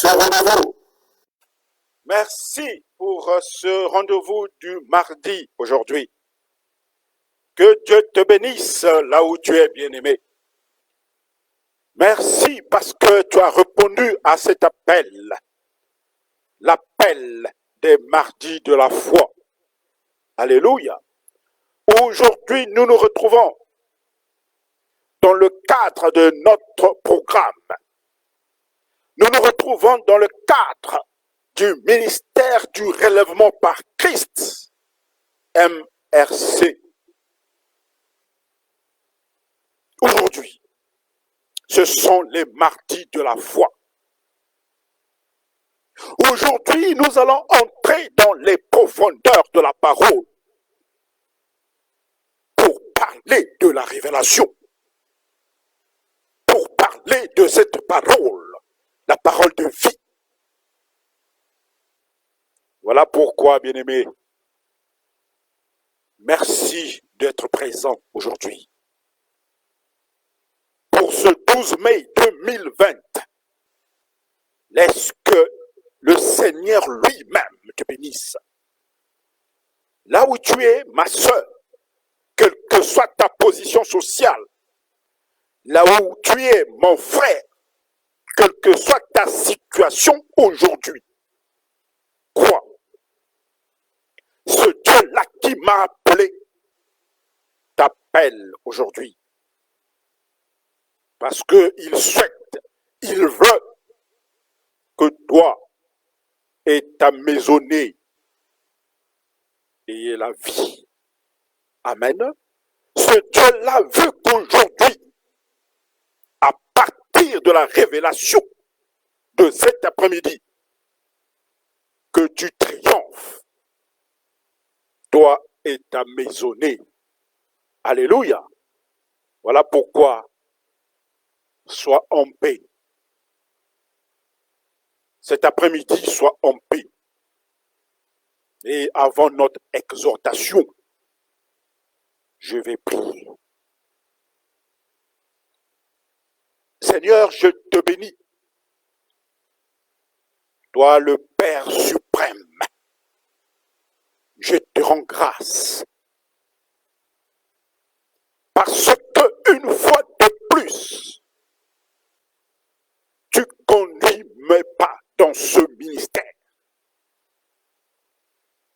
ce rendez-vous. Merci pour ce rendez-vous du mardi aujourd'hui. Que Dieu te bénisse là où tu es, bien-aimé. Merci parce que tu as répondu à cet appel, l'appel des mardis de la foi. Alléluia. Aujourd'hui, nous nous retrouvons dans le cadre de notre programme. Nous nous retrouvons dans le cadre du ministère du relèvement par Christ, MRC. Aujourd'hui, ce sont les mardis de la foi. Aujourd'hui, nous allons entrer dans les profondeurs de la parole pour parler de la révélation, pour parler de cette parole, la parole de vie. Voilà pourquoi, bien-aimés, merci d'être présent aujourd'hui. Pour ce 12 mai 2020, laisse que le Seigneur lui-même te bénisse. Là où tu es, ma sœur, quelle que soit ta position sociale, là où tu es, mon frère, quelle que soit ta situation aujourd'hui, crois, ce Dieu-là qui m'a appelé t'appelle aujourd'hui. Parce qu'il souhaite, il veut que toi et ta maisonnée ayez la vie. Amen. Ce Dieu-là veut qu'aujourd'hui, à partir de la révélation de cet après-midi, que tu triomphes, toi et ta maisonnée. Alléluia. Voilà pourquoi, sois en paix. Cet après-midi, sois en paix. Et avant notre exhortation, je vais prier. Seigneur, je te bénis. Toi, le Père suprême, je te rends grâce. Parce que une fois de plus, tu conduis mes pas dans ce ministère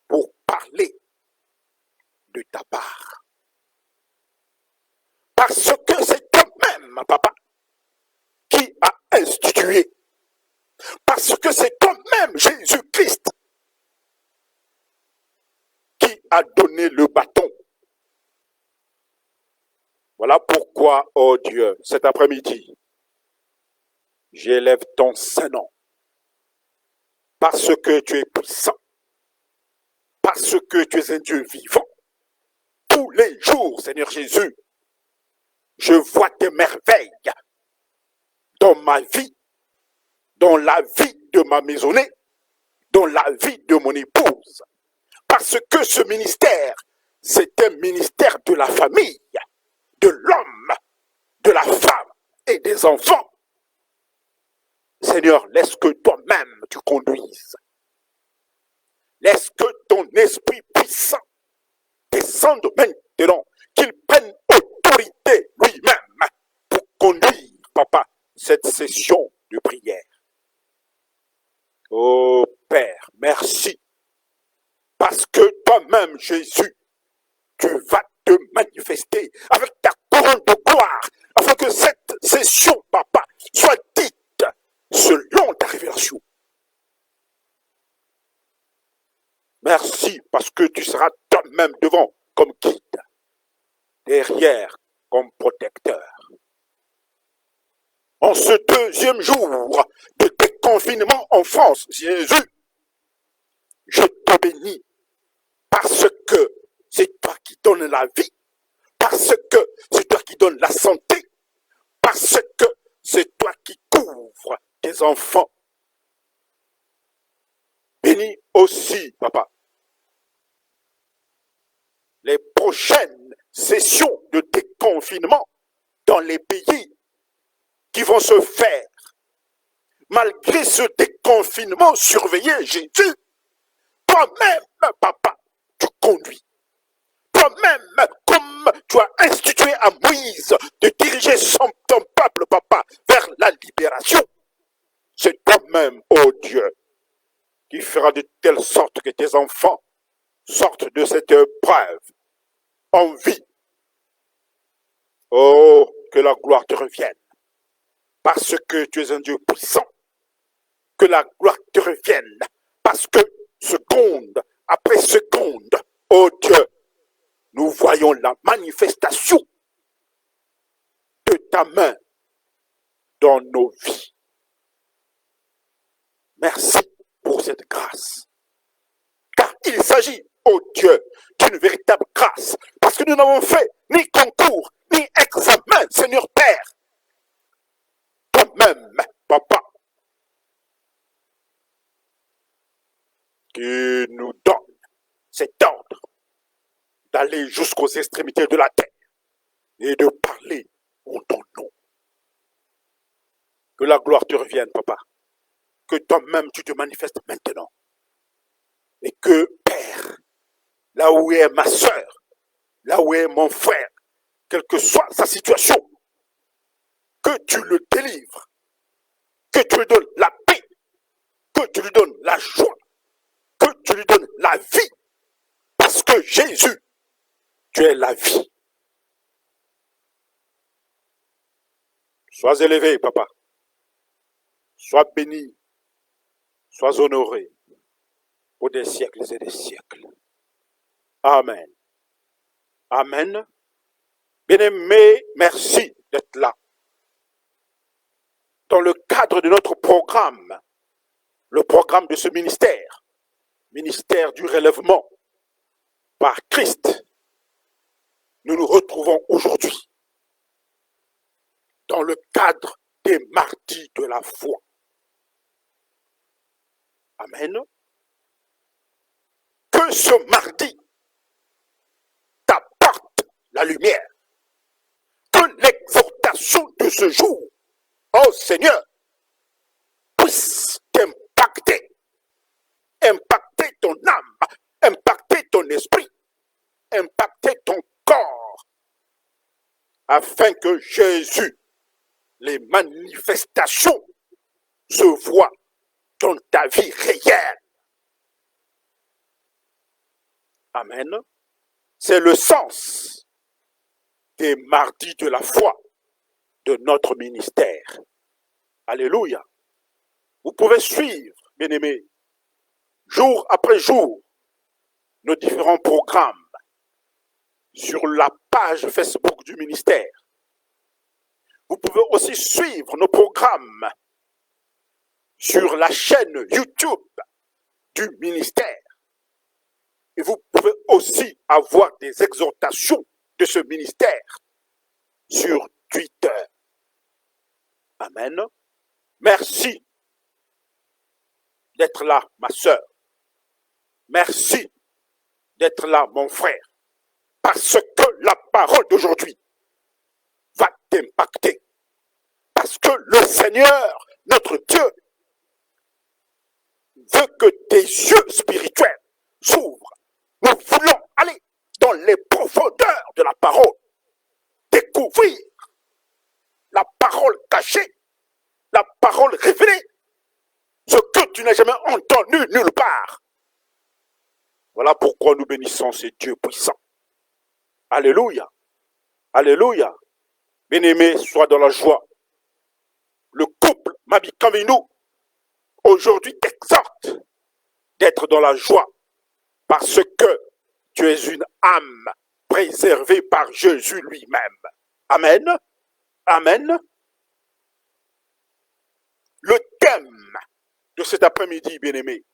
pour parler de ta part. Parce que c'est toi-même, papa, qui a institué. Parce que c'est toi-même, Jésus-Christ, qui a donné le bâton. Voilà pourquoi, oh Dieu, cet après-midi, j'élève ton Saint-Nom. Parce que tu es puissant. Parce que tu es un Dieu vivant. Tous les jours, Seigneur Jésus, je vois tes merveilles dans ma vie, dans la vie de ma maisonnée, dans la vie de mon épouse. Parce que ce ministère, c'est un ministère de la famille, de l'homme, de la femme et des enfants. Seigneur, laisse que toi-même tu conduises. Laisse que ton esprit puissant descende maintenant, qu'il prenne autorité lui-même pour conduire, papa, cette session de prière. Oh Père, merci. Parce que toi-même, Jésus, tu vas te manifester avec ta couronne de gloire, afin que cette session, papa, soit dite selon ta révélation. Merci parce que tu seras toi-même devant comme guide, derrière comme protecteur. En ce deuxième jour de déconfinement en France, Jésus, je te bénis parce que c'est toi qui donnes la vie, parce que c'est toi qui donnes la santé, parce que c'est toi qui couvres tes enfants. Bénis aussi, papa, les prochaines sessions de déconfinement dans les pays qui vont se faire. malgré ce déconfinement surveillé, Jésus, toi-même, papa, tu conduis. Toi-même, comme tu as institué à Moïse de diriger ton peuple, papa, vers la libération, c'est toi-même, ô Dieu, qui fera de telle sorte que tes enfants sortent de cette épreuve en vie. Oh, que la gloire te revienne, parce que tu es un Dieu puissant. Que la gloire te revienne, parce que seconde après seconde, oh Dieu, nous voyons la manifestation de ta main dans nos vies. Merci pour cette grâce. Car il s'agit, oh Dieu, d'une véritable grâce. Parce que nous n'avons fait ni concours, ni examen, Seigneur Père. Toi-même, Papa, qui nous donne cet ordre d'aller jusqu'aux extrémités de la terre et de parler en ton nom. Que la gloire te revienne, Papa. Que toi-même tu te manifestes maintenant. Et que, Père, là où est ma soeur, là où est mon frère, quelle que soit sa situation, que tu le délivres, que tu lui donnes la paix, que tu lui donnes la joie, que tu lui donnes la vie, parce que Jésus, tu es la vie. Sois élevé, Papa. Sois béni, sois honoré pour des siècles et des siècles. Amen. Amen. Bien-aimés, merci d'être là. Dans le cadre de notre programme, le programme de ce ministère, ministère du relèvement par Christ, nous nous retrouvons aujourd'hui dans le cadre des mardis de la foi. Amen. Que ce mardi t'apporte la lumière. Que l'exhortation de ce jour, oh Seigneur, puisse t'impacter, impacter ton âme, impacter ton esprit, impacter ton corps, afin que Jésus, les manifestations se voient dans ta vie réelle. Amen. C'est le sens des mardis de la foi de notre ministère. Alléluia. Vous pouvez suivre, bien-aimés, jour après jour, nos différents programmes sur la page Facebook du ministère. Vous pouvez aussi suivre nos programmes sur la chaîne YouTube du ministère. Et vous pouvez aussi avoir des exhortations de ce ministère sur Twitter. Amen. Merci d'être là, ma sœur. Merci d'être là, mon frère. Parce que la parole d'aujourd'hui va t'impacter. Parce que le Seigneur, notre Dieu, veut que tes yeux spirituels s'ouvrent. Nous voulons aller dans les profondeurs de la parole, découvrir la parole cachée, la parole révélée, ce que tu n'as jamais entendu nulle part. Voilà pourquoi nous bénissons ces dieux puissants. Alléluia. Alléluia. Bien-aimé, sois dans la joie. Le couple Mabi Kaminu aujourd'hui t'exhorte d'être dans la joie parce que tu es une âme préservée par Jésus lui-même. Amen. Amen. Le thème de cet après-midi, bien-aimé,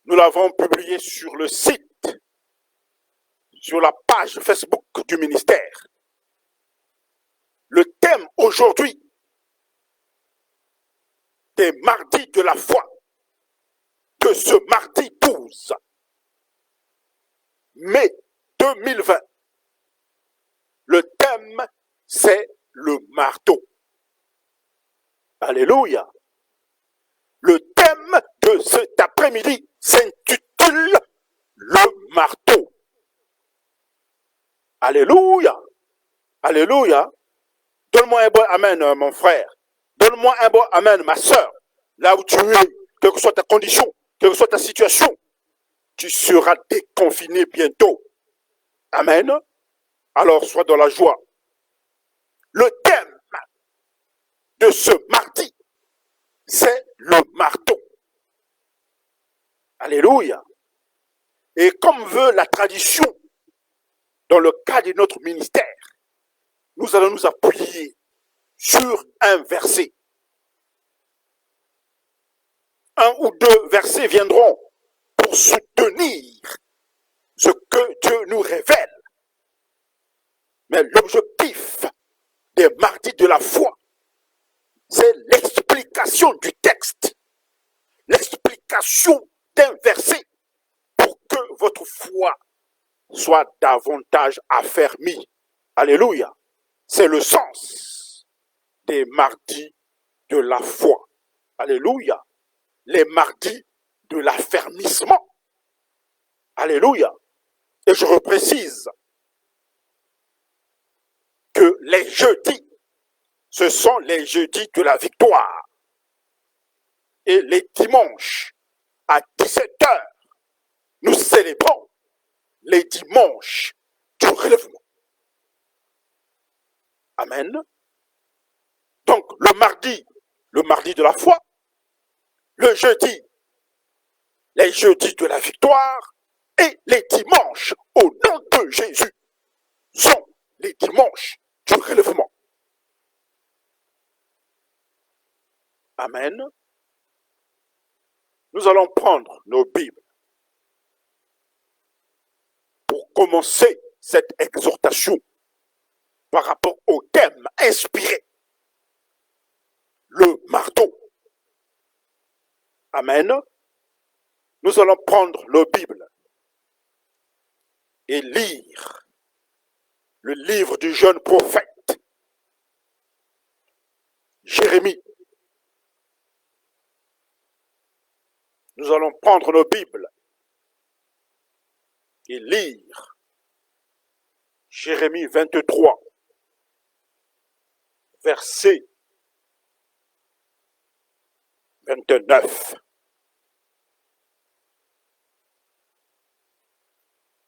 nous l'avons publié sur le site, sur la page Facebook du ministère. Le thème aujourd'hui des mardis de la foi, de ce mardi 12 mai 2020. Le thème, c'est le marteau. Alléluia. Le thème de cet après-midi s'intitule le marteau. Alléluia. Alléluia. Donne-moi un bon amen, mon frère. Donne-moi un bon amen, ma soeur. Là où tu es, quelle que soit ta condition, quelle que soit ta situation, tu seras déconfiné bientôt. Amen. Alors sois dans la joie. Le thème de ce mardi, c'est le marteau. Alléluia. Et comme veut la tradition, dans le cadre de notre ministère, nous allons nous appuyer sur un verset. Un ou deux versets viendront pour soutenir ce que Dieu nous révèle. Mais l'objectif des mardis de la foi, c'est l'explication du texte, l'explication d'un verset pour que votre foi soit davantage affermie. Alléluia. C'est le sens des mardis de la foi. Alléluia. Les mardis de l'affermissement. Alléluia. Et je reprécise que les jeudis, ce sont les jeudis de la victoire. Et les dimanches, à 17h, nous célébrons les dimanches du relèvement. Amen. Donc, le mardi de la foi, le jeudi, les jeudis de la victoire, et les dimanches, au nom de Jésus, sont les dimanches du relèvement. Amen. Nous allons prendre nos Bibles pour commencer cette exhortation par rapport au thème inspiré, le marteau. Amen. Nous allons prendre nos Bibles et lire le livre du jeune prophète Jérémie. Nous allons prendre nos Bibles et lire Jérémie 23, verset 29.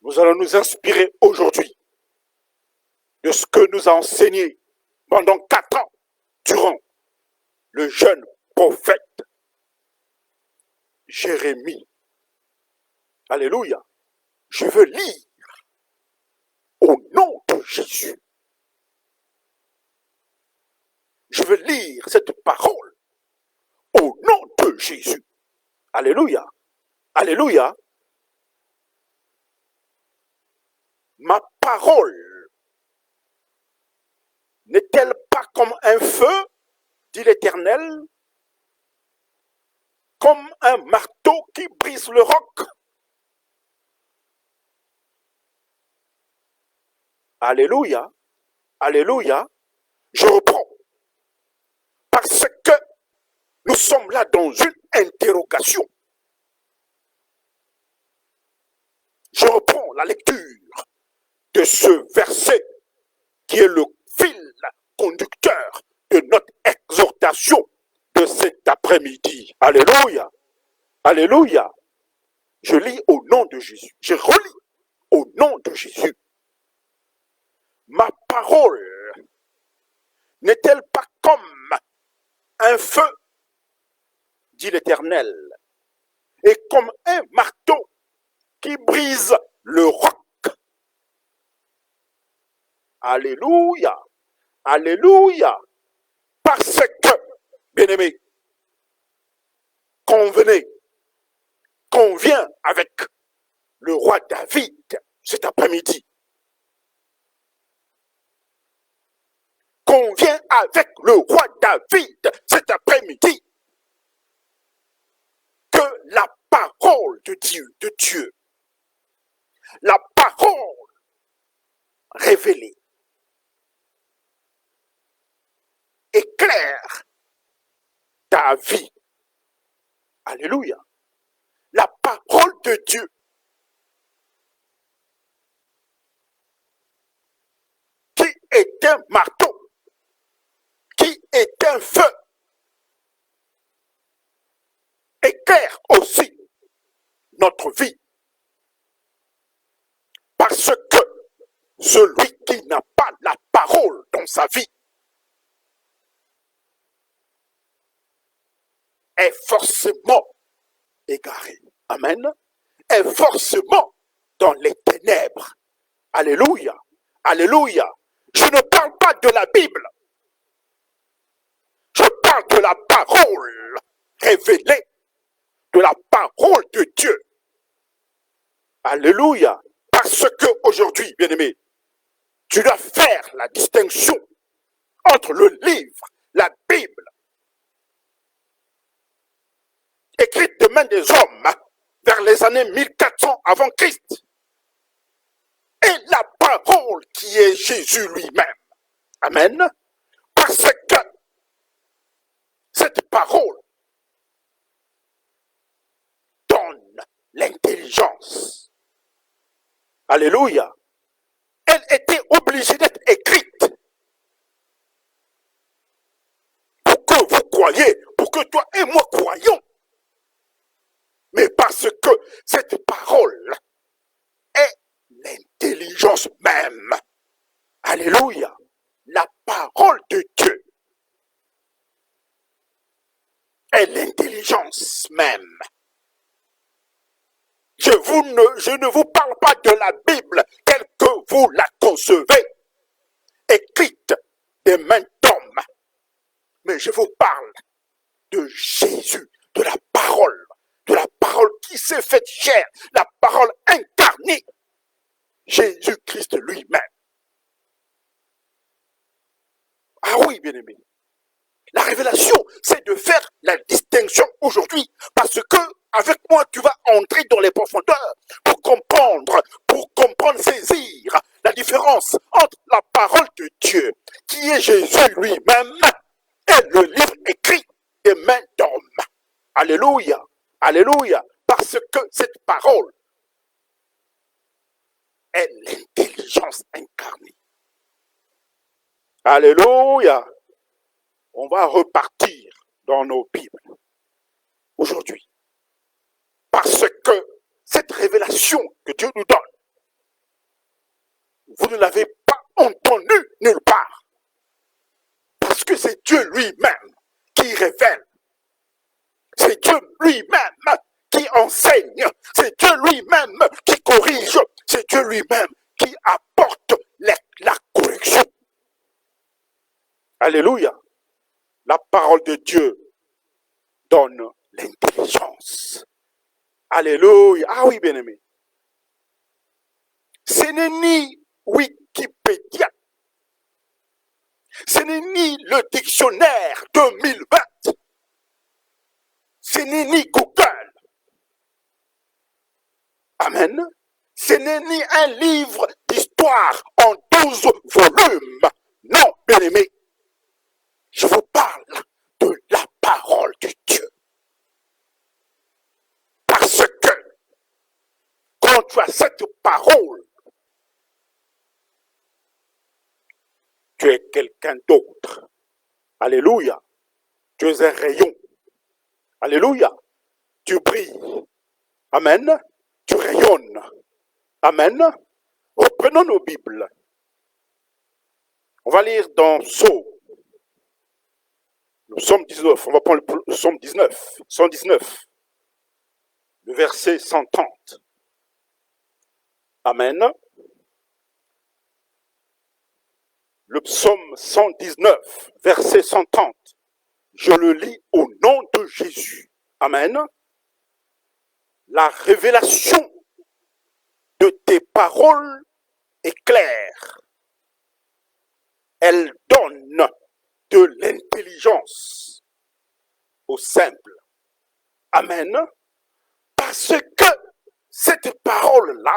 Nous allons nous inspirer aujourd'hui de ce que nous a enseigné pendant 4 ans durant le jeune prophète Jérémie. Alléluia. Je veux lire au nom de Jésus. Je veux lire cette parole au nom de Jésus. Alléluia. Alléluia. Ma parole n'est-elle pas comme un feu, dit l'Éternel, comme un marteau qui brise le roc? Alléluia. Alléluia. Je reprends. Parce que nous sommes là dans une interrogation. Je reprends la lecture de ce verset qui est le fil conducteur de notre exhortation de cet après-midi. Alléluia. Alléluia. Je lis au nom de Jésus. Je relis au nom de Jésus. Ma parole n'est-elle pas comme un feu, dit l'Éternel, et comme un marteau qui brise le roc? Alléluia. Alléluia. Parce que, bien-aimés, convient avec le roi David cet après-midi. Convient avec le roi David cet après-midi que la parole de Dieu, la parole révélée est claire la vie. Alléluia. La parole de Dieu qui est un marteau, qui est un feu, éclaire aussi notre vie. Parce que celui qui n'a pas la parole dans sa vie est forcément égaré. Amen. Est forcément dans les ténèbres. Alléluia. Alléluia. Je ne parle pas de la Bible. Je parle de la parole révélée, de la parole de Dieu. Alléluia. Parce que aujourd'hui, bien-aimé, tu dois faire la distinction entre le livre, la Bible, écrite de main des hommes vers les années 1400 avant Christ, et la parole qui est Jésus lui-même. Amen. Parce que cette parole donne l'intelligence. Alléluia. Elle était obligée d'être écrite pour que vous croyiez, pour que toi et moi croyions. Mais parce que cette parole est l'intelligence même. Alléluia. La parole de Dieu est l'intelligence même. Je ne vous parle pas de la Bible telle que vous la concevez, écrite des mains d'hommes. Mais je vous parle de Jésus, de la parole qui s'est faite chair, la parole incarnée, Jésus-Christ lui-même. Ah oui, bien-aimé. La révélation, c'est de faire la distinction aujourd'hui, parce que avec moi, tu vas entrer dans les profondeurs pour comprendre, saisir la différence entre la parole de Dieu, qui est Jésus lui-même, et le livre écrit des mains d'hommes. Alléluia, alléluia, parce que cette parole est l'intelligence incarnée. Alléluia. On va repartir dans nos Bibles aujourd'hui. Parce que cette révélation que Dieu nous donne, vous ne l'avez pas entendue nulle part. Parce que c'est Dieu lui-même qui révèle. C'est Dieu lui-même qui enseigne. C'est Dieu lui-même qui corrige. C'est Dieu lui-même qui apporte la correction. Alléluia. La parole de Dieu donne l'intelligence. Alléluia. Ah oui, bien-aimé. Ce n'est ni Wikipédia. Ce n'est ni le dictionnaire 2020. Ce n'est ni Google. Amen. Ce n'est ni un livre d'histoire en 12 volumes. Non, bien-aimé. Je vous parle de la parole de Dieu. Parce que quand tu as cette parole, tu es quelqu'un d'autre. Alléluia. Tu es un rayon. Alléluia. Tu brilles. Amen. Tu rayonnes. Amen. Reprenons nos Bibles. On va lire dans Psaume. Le Psaume 19. On va prendre le Psaume 19. 119. Le verset 130. Amen. Le Psaume 119, verset 130. Je le lis au nom de Jésus. Amen. La révélation de tes paroles est claire. Elle donne de l'intelligence au simple. Amen. Parce que cette parole-là,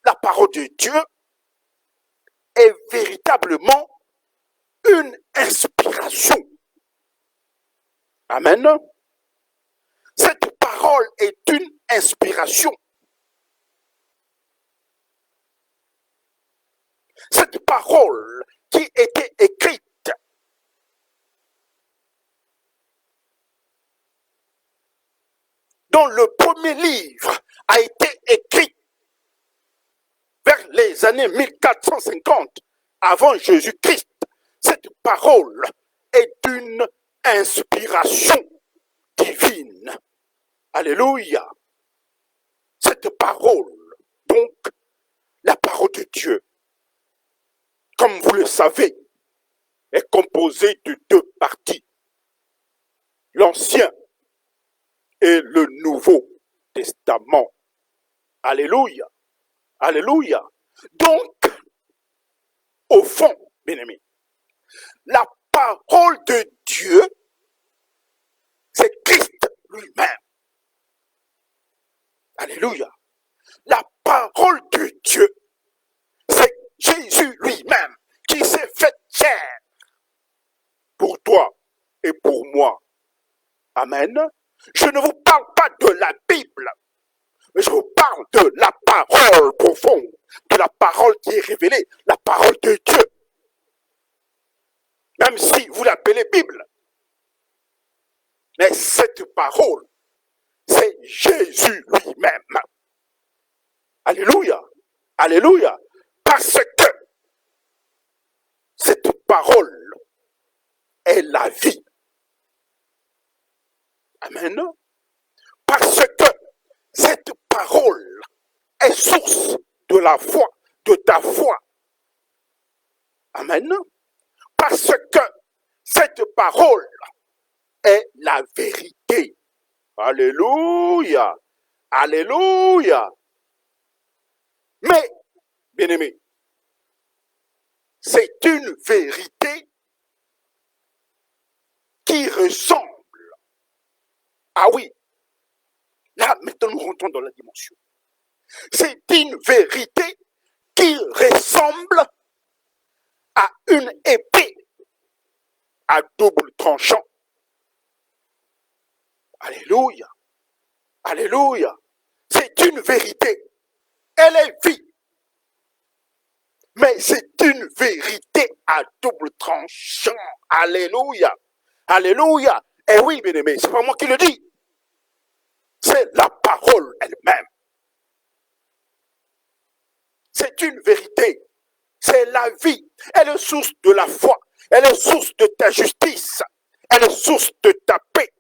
la parole de Dieu, est véritablement une inspiration. Amen. Cette parole est une inspiration. Cette parole qui était écrite dans le premier livre a été écrite vers les années 1450 avant Jésus-Christ. Cette parole est d'une inspiration divine. Alléluia. Cette parole, donc, la parole de Dieu, comme vous le savez, est composée de deux parties, l'Ancien et le Nouveau Testament. Alléluia. Alléluia. Donc, au fond, bien-aimés, la parole de Dieu, c'est Christ lui-même. Alléluia. La parole de Dieu, c'est Jésus lui-même qui s'est fait chair pour toi et pour moi. Amen. Je ne vous parle pas de la Bible, mais je vous parle de la parole profonde, de la parole qui est révélée, la parole de Dieu. Même si vous l'appelez Bible. Mais cette parole, c'est Jésus lui-même. Alléluia. Alléluia. Parce que cette parole est la vie. Amen. Parce que cette parole est source de la foi, de ta foi. Amen. Parce que cette parole est la vérité. Alléluia. Alléluia. Mais, bien-aimés, c'est une vérité qui ressemble. Ah oui, là, maintenant nous rentrons dans la dimension. C'est une vérité qui ressemble à une épée à double tranchant. Alléluia. Alléluia. C'est une vérité. Elle est vie. Mais c'est une vérité à double tranchant. Alléluia. Alléluia. Et oui, bien aimé, c'est pas moi qui le dis. C'est la parole elle-même. C'est une vérité. C'est la vie. Elle est source de la foi. Elle est source de ta justice. Elle est source de ta paix.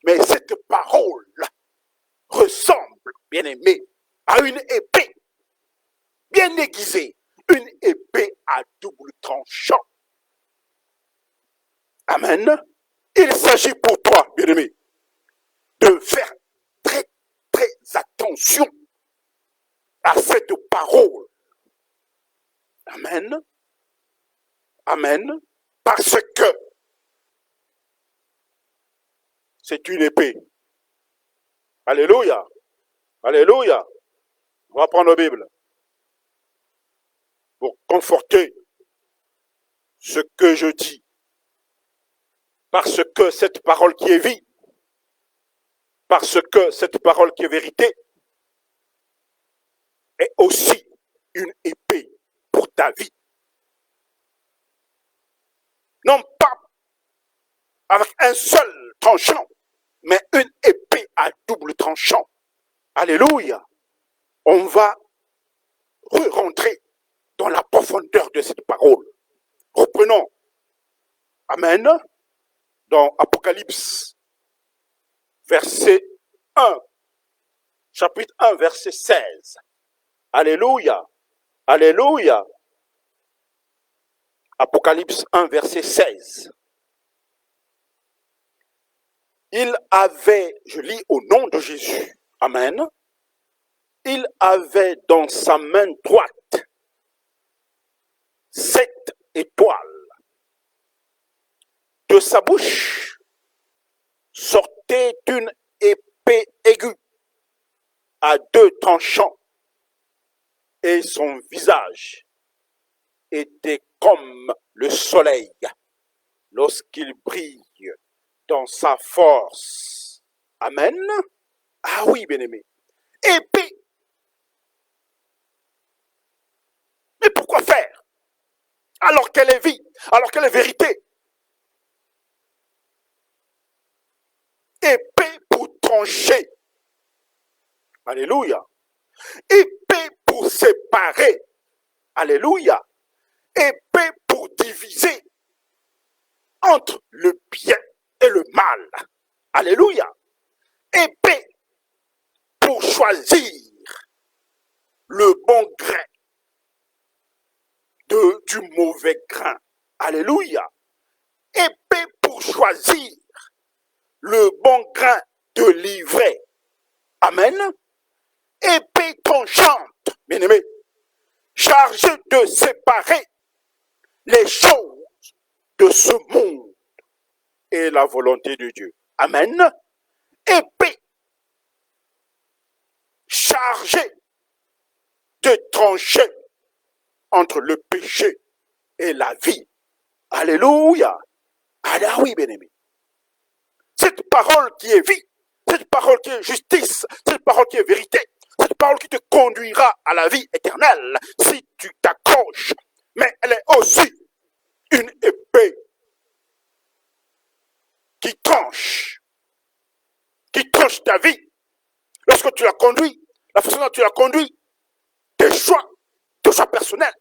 Mais cette parole ressemble, bien aimé, à une épée bien aiguisée. Une épée à double tranchant. Amen. Il s'agit pour toi, bien aimé, de faire très, très attention à cette parole. Amen. Amen. Parce que c'est une épée. Alléluia. Alléluia. On va prendre la Bible pour conforter ce que je dis. Parce que cette parole qui est vie, parce que cette parole qui est vérité, est aussi une épée pour ta vie. Non pas avec un seul tranchant, mais une épée à double tranchant. Alléluia. On va rentrer dans la profondeur de cette parole. Reprenons. Amen. Dans Apocalypse, verset 1, chapitre 1, verset 16. Alléluia. Alléluia. Apocalypse 1, verset 16. Il avait, je lis au nom de Jésus, amen, il avait dans sa main droite 7 étoiles. De sa bouche sortait une épée aiguë à 2 tranchants et son visage était comme le soleil lorsqu'il brille dans sa force. Amen. Ah oui, bien-aimé. Épée. Mais pourquoi faire? Alors qu'elle est vie, alors qu'elle est vérité. Épée pour trancher. Alléluia. Épée pour séparer. Alléluia. Épée pour diviser entre le bien et le mal. Alléluia. Épée pour choisir le bon grain du mauvais grain. Alléluia. Épée pour choisir le bon grain de l'ivraie. Amen. Épée tranchante, bien-aimé, chargée de séparer les choses de ce monde et la volonté de Dieu. Amen. Épée chargée de trancher entre le péché et la vie. Alléluia. Ah oui, bien-aimé. Cette parole qui est vie, cette parole qui est justice, cette parole qui est vérité, cette parole qui te conduira à la vie éternelle si tu t'accroches. Mais elle est aussi une épée qui tranche ta vie. Lorsque tu la conduis, la façon dont tu la conduis, tes choix personnels,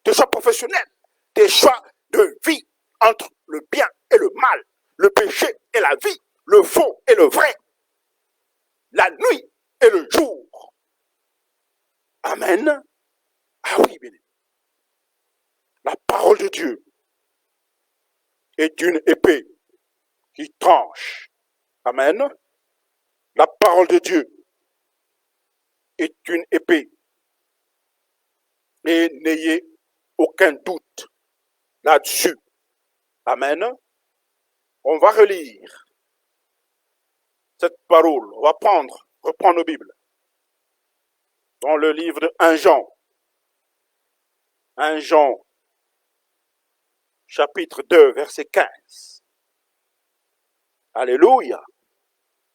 tes choix professionnels, tes choix de vie entre le bien et le mal, le péché et la vie, le faux et le vrai, la nuit et le jour. Amen. Ah oui, bien. La parole de Dieu est une épée qui tranche. Amen. La parole de Dieu est une épée. Et n'ayez aucun doute là-dessus. Amen. On va relire cette parole. On va reprendre nos Bibles. Dans le livre de 1 Jean. 1 Jean, chapitre 2, verset 15. Alléluia.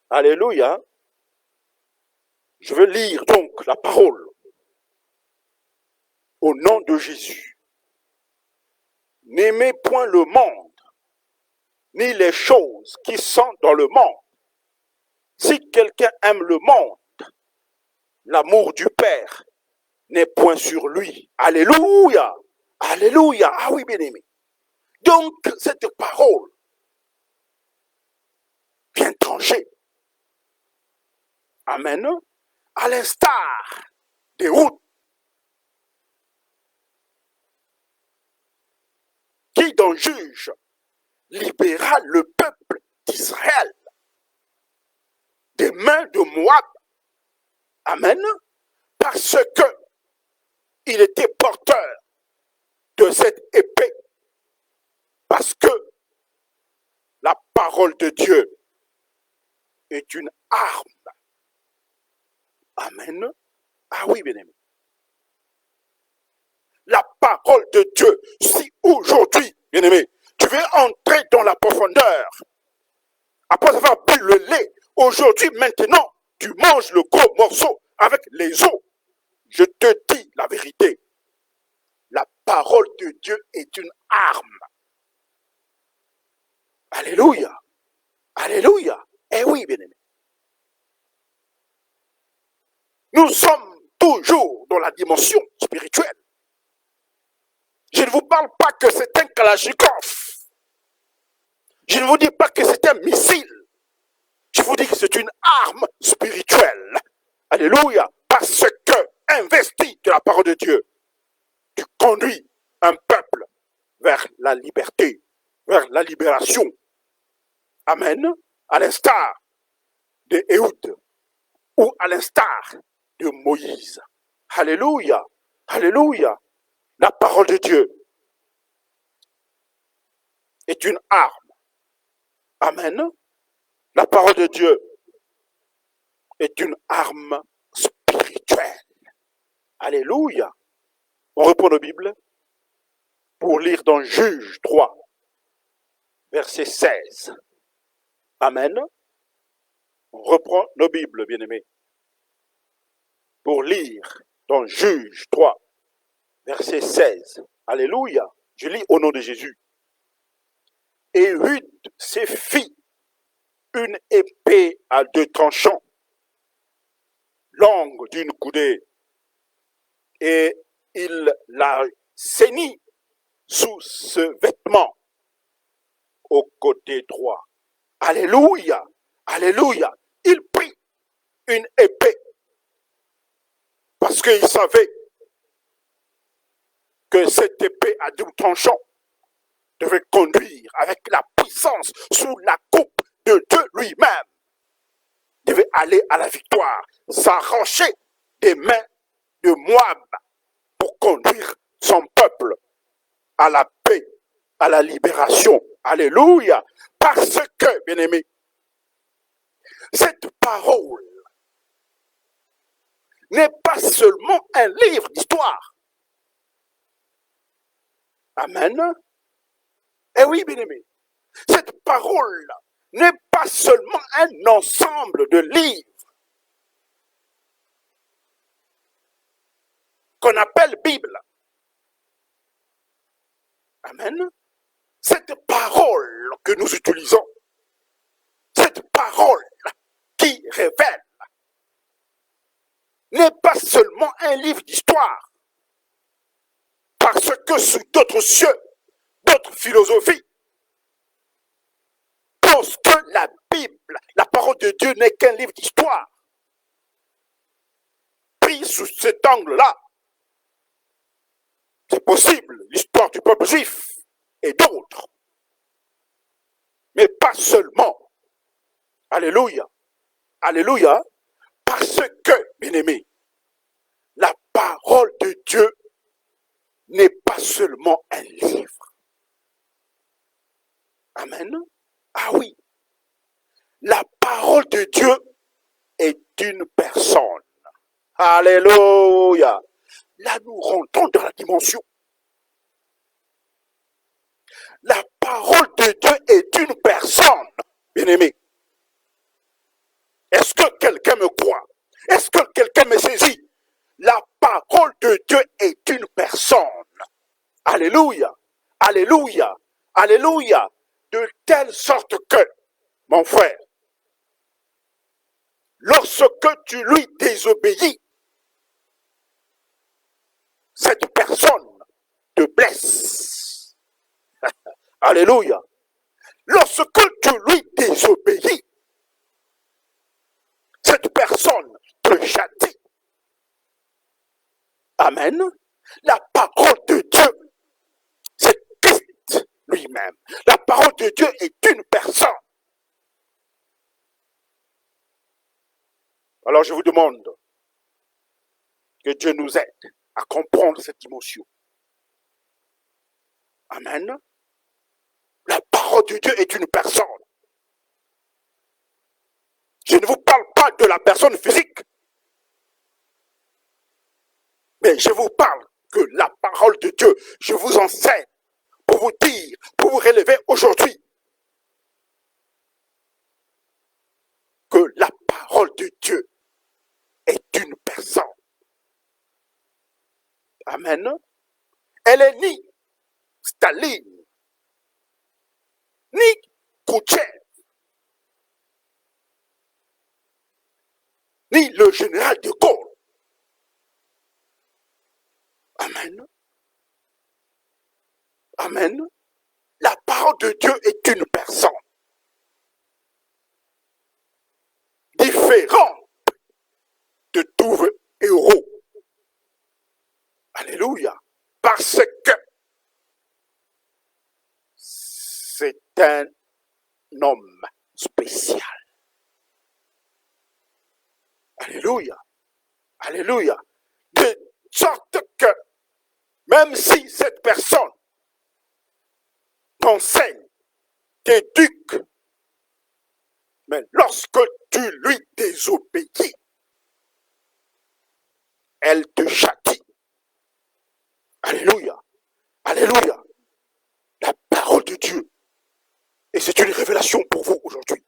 Alléluia. Je veux lire donc la parole. Au nom de Jésus. N'aimez point le monde, ni les choses qui sont dans le monde. Si quelqu'un aime le monde, l'amour du Père n'est point sur lui. Alléluia. Alléluia. Ah oui, bien-aimé. Donc, cette parole vient trancher. Amen. À l'instar des routes qui, dont juge, libéra le peuple d'Israël des mains de Moab. Amen. Parce que il était porteur de cette épée. Parce que la parole de Dieu est une arme. Amen. Ah oui, bien-aimé. La parole de Dieu, si aujourd'hui, bien-aimé, tu veux entrer dans la profondeur, après avoir bu le lait, aujourd'hui, maintenant, tu manges le gros morceau avec les os. Je te dis la vérité. La parole de Dieu est une arme. Alléluia. Alléluia. Eh oui, bien-aimé. Nous sommes toujours dans la dimension spirituelle. Je ne vous parle pas que c'est un kalachnikov. Je ne vous dis pas que c'est un missile. Je vous dis que c'est une arme spirituelle. Alléluia. Parce que, investi de la parole de Dieu, tu conduis un peuple vers la liberté, vers la libération. Amen. À l'instar de Ehud ou à l'instar de Moïse. Alléluia. Alléluia. La parole de Dieu est une arme. Amen. La parole de Dieu est une arme spirituelle. Alléluia. On reprend nos Bibles pour lire dans Juge 3, verset 16. Amen. On reprend nos Bibles, bien-aimés, pour lire dans Juge 3, verset 16. Alléluia. Je lis au nom de Jésus. Et Ehud se fit une épée à 2 tranchants, longue d'une coudée, et il la ceignit sous ce vêtement au côté droit. Alléluia, alléluia. Il prit une épée parce qu'il savait que cette épée à 2 tranchants devait conduire avec la puissance sous la coupe de Dieu lui-même, devait aller à la victoire, s'arracher des mains de Moab pour conduire son peuple à la paix, à la libération. Alléluia. Parce que, bien-aimés, cette parole n'est pas seulement un livre d'histoire. Amen. Eh oui, bien-aimés, cette parole n'est pas seulement un ensemble de livres qu'on appelle Bible. Amen. Cette parole que nous utilisons, cette parole qui révèle, n'est pas seulement un livre d'histoire, parce que sous d'autres cieux, d'autres philosophies, pensent que la Bible, la parole de Dieu n'est qu'un livre d'histoire. Pris sous cet angle-là, c'est possible, l'histoire du peuple juif et d'autres, mais pas seulement. Alléluia, alléluia, parce que, bien-aimés, la parole de Dieu n'est pas seulement un livre. Amen. Ah oui, la parole de Dieu est une personne. Alléluia. Là, nous rentrons dans la dimension. La parole de Dieu est une personne, bien-aimé. Est-ce que quelqu'un me croit? Est-ce que quelqu'un me saisit? La parole de Dieu est une personne. Alléluia, alléluia, alléluia. De telle sorte que, mon frère, lorsque tu lui désobéis, cette personne te blesse. Alléluia. Lorsque tu lui désobéis, cette personne te châtie. Amen. La parole de Dieu, c'est Christ lui-même. La parole de Dieu est une personne. Alors je vous demande que Dieu nous aide à comprendre cette dimension. Amen. La parole de Dieu est une personne. Je ne vous parle pas de la personne physique, mais je vous parle que la parole de Dieu, je vous enseigne pour vous dire, pour vous relever aujourd'hui, que la parole de Dieu est une personne. Amen. Elle est ni Staline, ni Khrouchtchev, ni le général de Gaulle. Amen. Amen. La parole de Dieu est une personne différente de tout héros. Alléluia. Parce que c'est un homme spécial. Alléluia. Alléluia. De sorte que même si cette personne t'enseigne, t'éduque, mais lorsque tu lui désobéis, elle te châtie. Alléluia. Alléluia. La parole de Dieu. Et c'est une révélation pour vous aujourd'hui.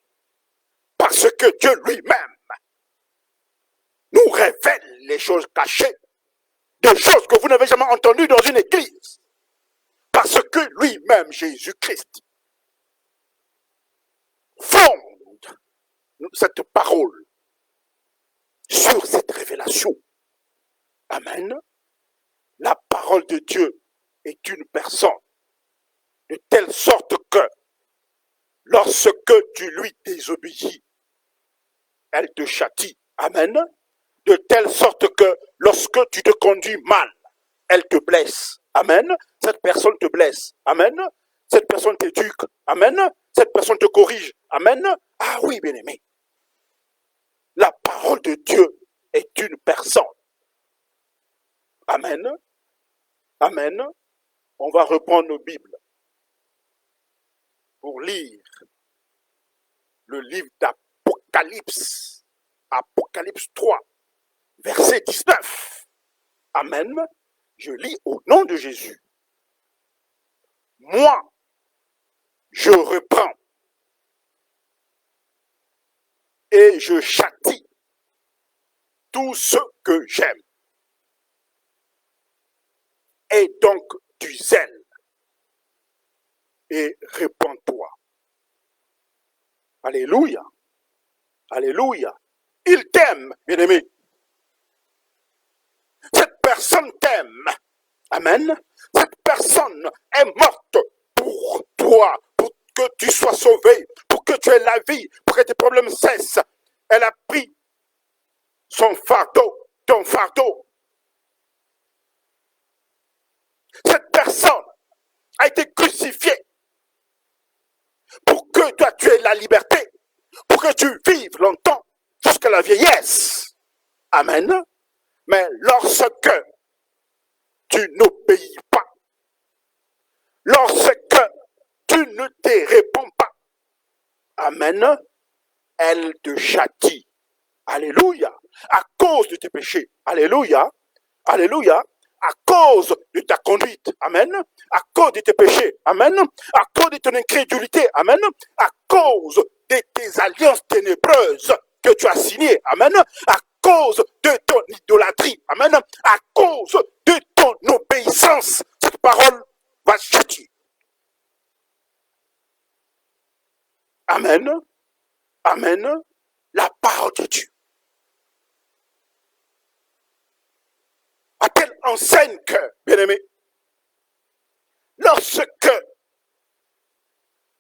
c'est que Dieu lui-même nous révèle les choses cachées, des choses que vous n'avez jamais entendues dans une église. Parce que lui-même, Jésus-Christ, fonde cette parole sur cette révélation. Amen. La parole de Dieu est une personne, de telle sorte que lorsque tu lui désobéis, elle te châtie. Amen. De telle sorte que lorsque tu te conduis mal, elle te blesse. Amen. Cette personne te blesse. Amen. Cette personne t'éduque. Amen. Cette personne te corrige. Amen. Ah oui, bien-aimé. La parole de Dieu est une personne. Amen. Amen. On va reprendre nos Bibles pour lire le livre d'Apocalypse. Apocalypse 3, verset 19. Amen. Je lis au nom de Jésus. Moi, je reprends et je châtie tout ce que j'aime. Et donc du zèle et répands-toi. Alléluia. Alléluia. Il t'aime, bien-aimé. Cette personne t'aime. Amen. Cette personne est morte pour toi, pour que tu sois sauvé, pour que tu aies la vie, pour que tes problèmes cessent. Elle a pris son fardeau, ton fardeau. Cette personne a été crucifiée pour que toi tu aies la liberté, pour que tu vives longtemps jusqu'à la vieillesse. Amen. Mais lorsque tu n'obéis pas, lorsque tu ne te réponds pas, amen, elle te châtie. Alléluia. À cause de tes péchés. Alléluia. Alléluia. À cause de ta conduite. Amen. À cause de tes péchés. Amen. À cause de ton incrédulité. Amen. À cause de tes alliances ténébreuses que tu as signées. Amen. À cause de ton idolâtrie. Amen. À cause de ton obéissance. Cette parole va châtier. Amen. Amen. La parole de Dieu. À telle enseigne que, bien-aimé, lorsque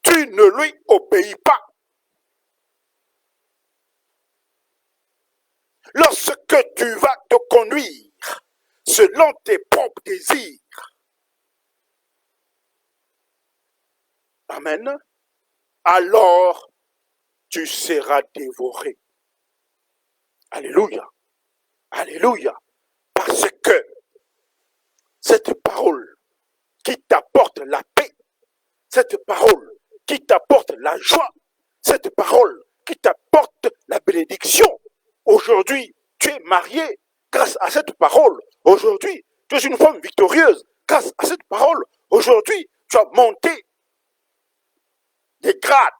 tu ne lui obéis pas, lorsque tu vas te conduire selon tes propres désirs, amen, alors tu seras dévoré. Alléluia. Alléluia. Parce que cette parole qui t'apporte la paix, cette parole qui t'apporte la joie, cette parole qui t'apporte la bénédiction. Aujourd'hui, tu es marié grâce à cette parole. Aujourd'hui, tu es une femme victorieuse grâce à cette parole. Aujourd'hui, tu as monté des grades,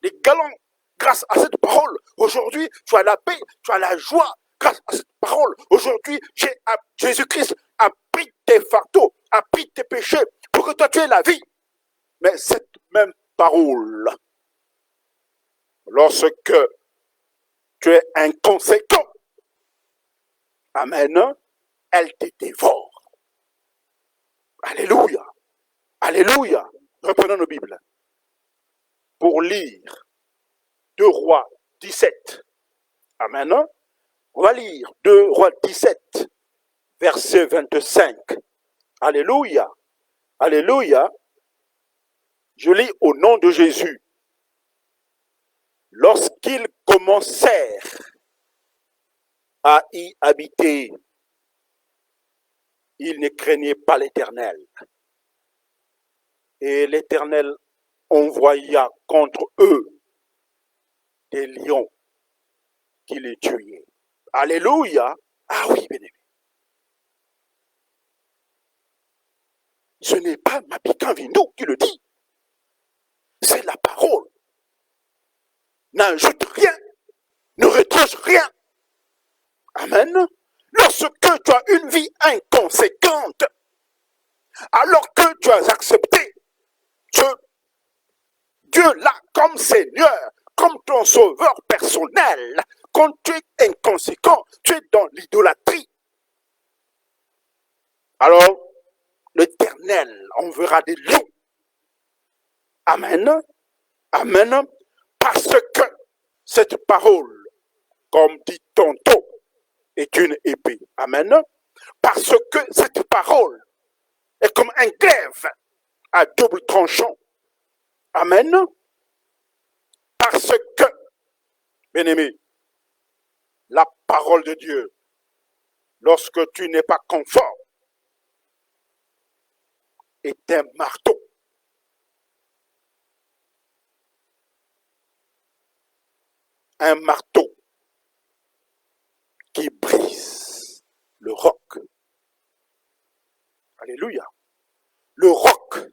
des galons grâce à cette parole. Aujourd'hui, tu as la paix, tu as la joie grâce à cette parole. Aujourd'hui, Jésus-Christ a pris tes fardeaux, a pris tes péchés pour que toi tu aies la vie. Mais cette même parole, lorsque tu es inconséquent, amen, elle te dévore. Alléluia. Alléluia. Reprenons nos Bibles pour lire 2 Rois 17. Amen. On va lire 2 Rois 17, verset 25. Alléluia. Alléluia. Je lis au nom de Jésus. Lorsqu'ils commencèrent à y habiter, ils ne craignaient pas l'Éternel. Et l'Éternel envoya contre eux des lions qui les tuaient. Alléluia. Ah oui, bien-aimé. Ce n'est pas Mapikan Vindou qui le dit. C'est la parole. N'ajoute rien, change rien. Amen. Lorsque tu as une vie inconséquente, alors que tu as accepté ce Dieu-là comme Seigneur, comme ton sauveur personnel, quand tu es inconséquent, tu es dans l'idolâtrie. Alors, l'Éternel enverra des loups. Amen. Amen. Parce que cette parole, comme dit tantôt, est une épée. Amen. Parce que cette parole est comme un glaive à double tranchant. Amen. Parce que, bien-aimé, la parole de Dieu, lorsque tu n'es pas conforme, est un marteau. Un marteau qui brise le roc. Alléluia. Le roc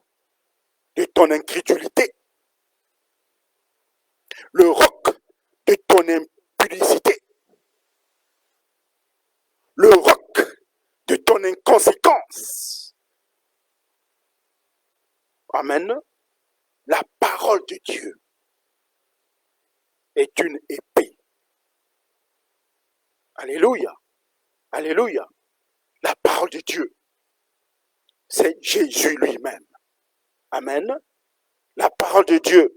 de ton incrédulité. Le roc de ton impudicité. Le roc de ton inconséquence. Amen. La parole de Dieu est une épée. Alléluia. Alléluia. La parole de Dieu, c'est Jésus lui-même. Amen. La parole de Dieu,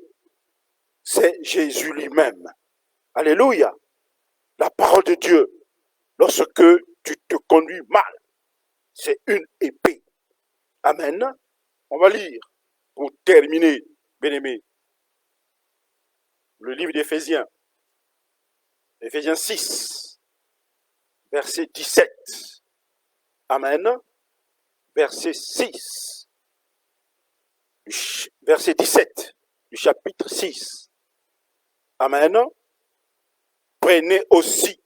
c'est Jésus lui-même. Alléluia. La parole de Dieu, lorsque tu te conduis mal, c'est une épée. Amen. On va lire, pour terminer, bien-aimés, le livre d'Éphésiens, Éphésiens 6, verset 17. Amen. Verset 6, verset 17 du chapitre 6. Amen. Prenez aussi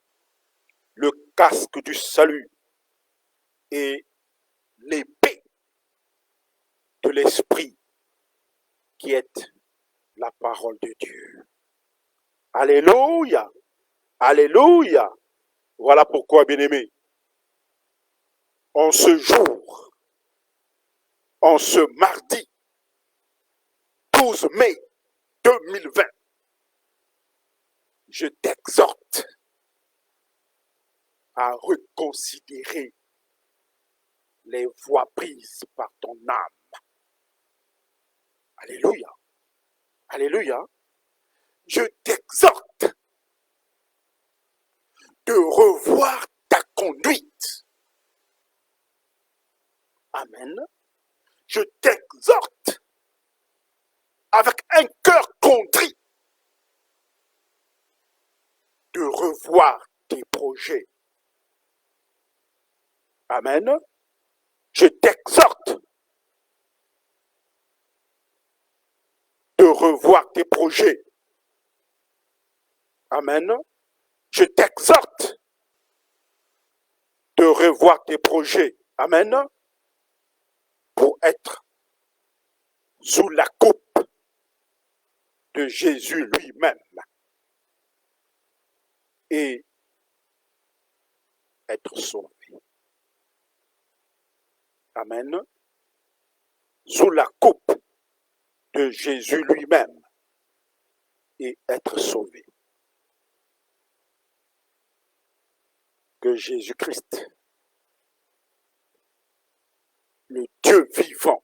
le casque du salut et l'épée de l'esprit qui est la parole de Dieu. Alléluia. Alléluia. Voilà pourquoi, bien-aimés, en ce jour, en ce mardi 12 mai 2020, je t'exhorte à reconsidérer les voies prises par ton âme. Alléluia. Alléluia. Je t'exhorte de revoir ta conduite. Amen. Je t'exhorte avec un cœur contrit de revoir tes projets. Amen. Je t'exhorte de revoir tes projets. Amen. Je t'exhorte de revoir tes projets. Amen. Pour être sous la coupe de Jésus lui-même et être sauvé. Amen. Sous la coupe de Jésus lui-même et être sauvé. Que Jésus-Christ, le Dieu vivant,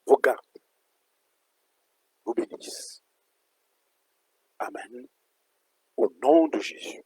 vous garde, vous bénisse. Amen. Au nom de Jésus.